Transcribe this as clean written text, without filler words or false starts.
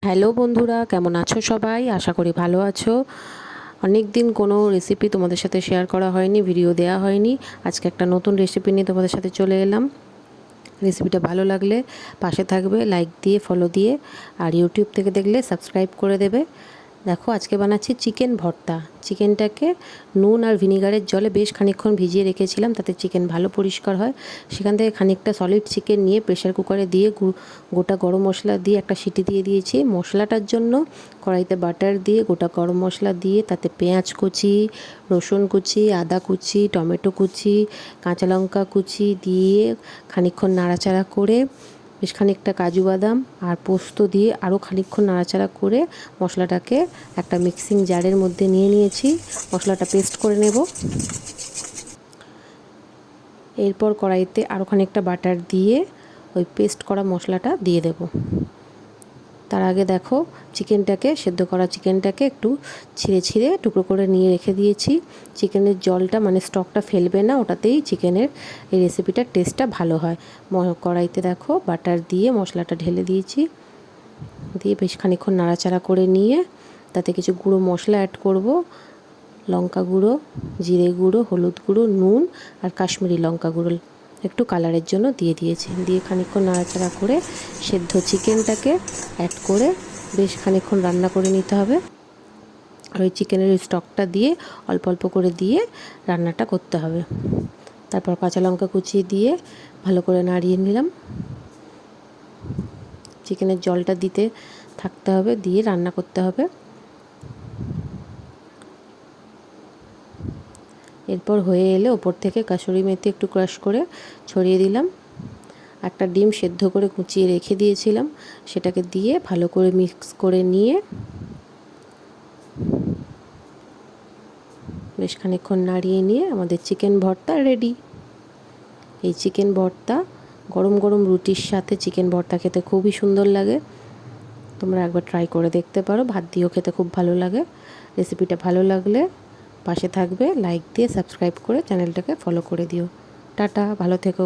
Hello বন্ধুরা, কেমন আছো সবাই? আশা করি ভালো আছো। অনেক দিন কোনো রেসিপি তোমাদের সাথে শেয়ার করা হয়নি, ভিডিও দেওয়া হয়নি। আজকে একটা নতুন রেসিপি নিয়ে তোমাদের সাথে চলে এলাম। রেসিপিটা ভালো লাগলে পাশে থাকবে, লাইক দিয়ে ফলো দিয়ে, আর ইউটিউব থেকে দেখলে সাবস্ক্রাইব করে দেবে। দেখো, আজকে বানাচ্ছি চিকেন ভর্তা। চিকেনটাকে নুন আর ভিনিগারের জলে বেশ খানিকক্ষণ ভিজিয়ে রেখেছিলাম, তাতে চিকেন ভালো পরিষ্কার হয়। সেখান থেকে খানিকটা সলিড চিকেন নিয়ে প্রেশার কুকারে দিয়ে গোটা গরম মশলা দিয়ে একটা সিটি দিয়ে দিয়েছি। মশলাটার জন্য কড়াইতে বাটার দিয়ে গোটা গরম মশলা দিয়ে তাতে পেঁয়াজ কুচি, রসুন কুচি, আদা কুচি, টমেটো কুচি, কাঁচা লঙ্কা কুচি দিয়ে খানিকক্ষণ নাড়াচাড়া করে বেশ খানিকটা কাজু বাদাম আর পোস্ত দিয়ে আরও খানিকক্ষণ নাড়াচাড়া করে মশলাটাকে একটা মিক্সিং জারের মধ্যে নিয়ে নিয়েছি। মশলাটা পেস্ট করে নেব। এরপর কড়াইতে আরও খানিকটা বাটার দিয়ে ওই পেস্ট করা মশলাটা দিয়ে দেব। তার আগে দেখো, সেদ্ধ করা চিকেনটাকে একটু ছিঁড়ে ছিঁড়ে টুকরো করে নিয়ে রেখে দিয়েছি। চিকেনের জলটা মানে স্টকটা ফেলবে না, ওটাতেই চিকেনের এই রেসিপিটার টেস্টটা ভালো হয়। কড়াইতে দেখো বাটার দিয়ে মশলাটা ঢেলে দিয়েছি, দিয়ে বেশ খানিকক্ষণ নাড়াচাড়া করে নিয়ে তাতে কিছু গুঁড়ো মশলা অ্যাড করব। লঙ্কা গুঁড়ো, জিরে গুঁড়ো, হলুদ গুঁড়ো, নুন আর কাশ্মীরি লঙ্কা গুঁড়ো একটু কালারের জন্য দিয়ে দিয়েছি। দিয়ে খানিকক্ষণ নাড়াচাড়া করে সেদ্ধ চিকেনটাকে অ্যাড করে বেশ খানিকক্ষণ রান্না করে নিতে হবে। আর ওই চিকেনের ওই স্টকটা দিয়ে অল্প অল্প করে দিয়ে রান্নাটা করতে হবে। তারপর কাঁচা লঙ্কা কুচিয়ে দিয়ে ভালো করে নাড়িয়ে নিলাম। চিকেনের জলটা দিতে থাকতে হবে, দিয়ে রান্না করতে হবে। এরপর হয়ে এলে ওপর থেকে কাসুরি মেথি একটু ক্রাশ করে ছড়িয়ে দিলাম। একটা ডিম সেদ্ধ করে কুচিয়ে রেখে দিয়েছিলাম, সেটাকে দিয়ে ভালো করে মিক্স করে নিয়ে বেশ খানিকক্ষণ নাড়িয়ে নিয়ে আমাদের চিকেন ভর্তা রেডি। এই চিকেন ভর্তা গরম গরম রুটির সাথে চিকেন ভর্তা খেতে খুবই সুন্দর লাগে। তোমরা একবার ট্রাই করে দেখতে পারো, ভাত দিয়েও খেতে খুব ভালো লাগে। রেসিপিটা ভালো লাগলে পাশে থাকবে, লাইক দিয়ে সাবস্ক্রাইব করে চ্যানেলটাকে ফলো করে দিও। টাটা, ভালো থেকো।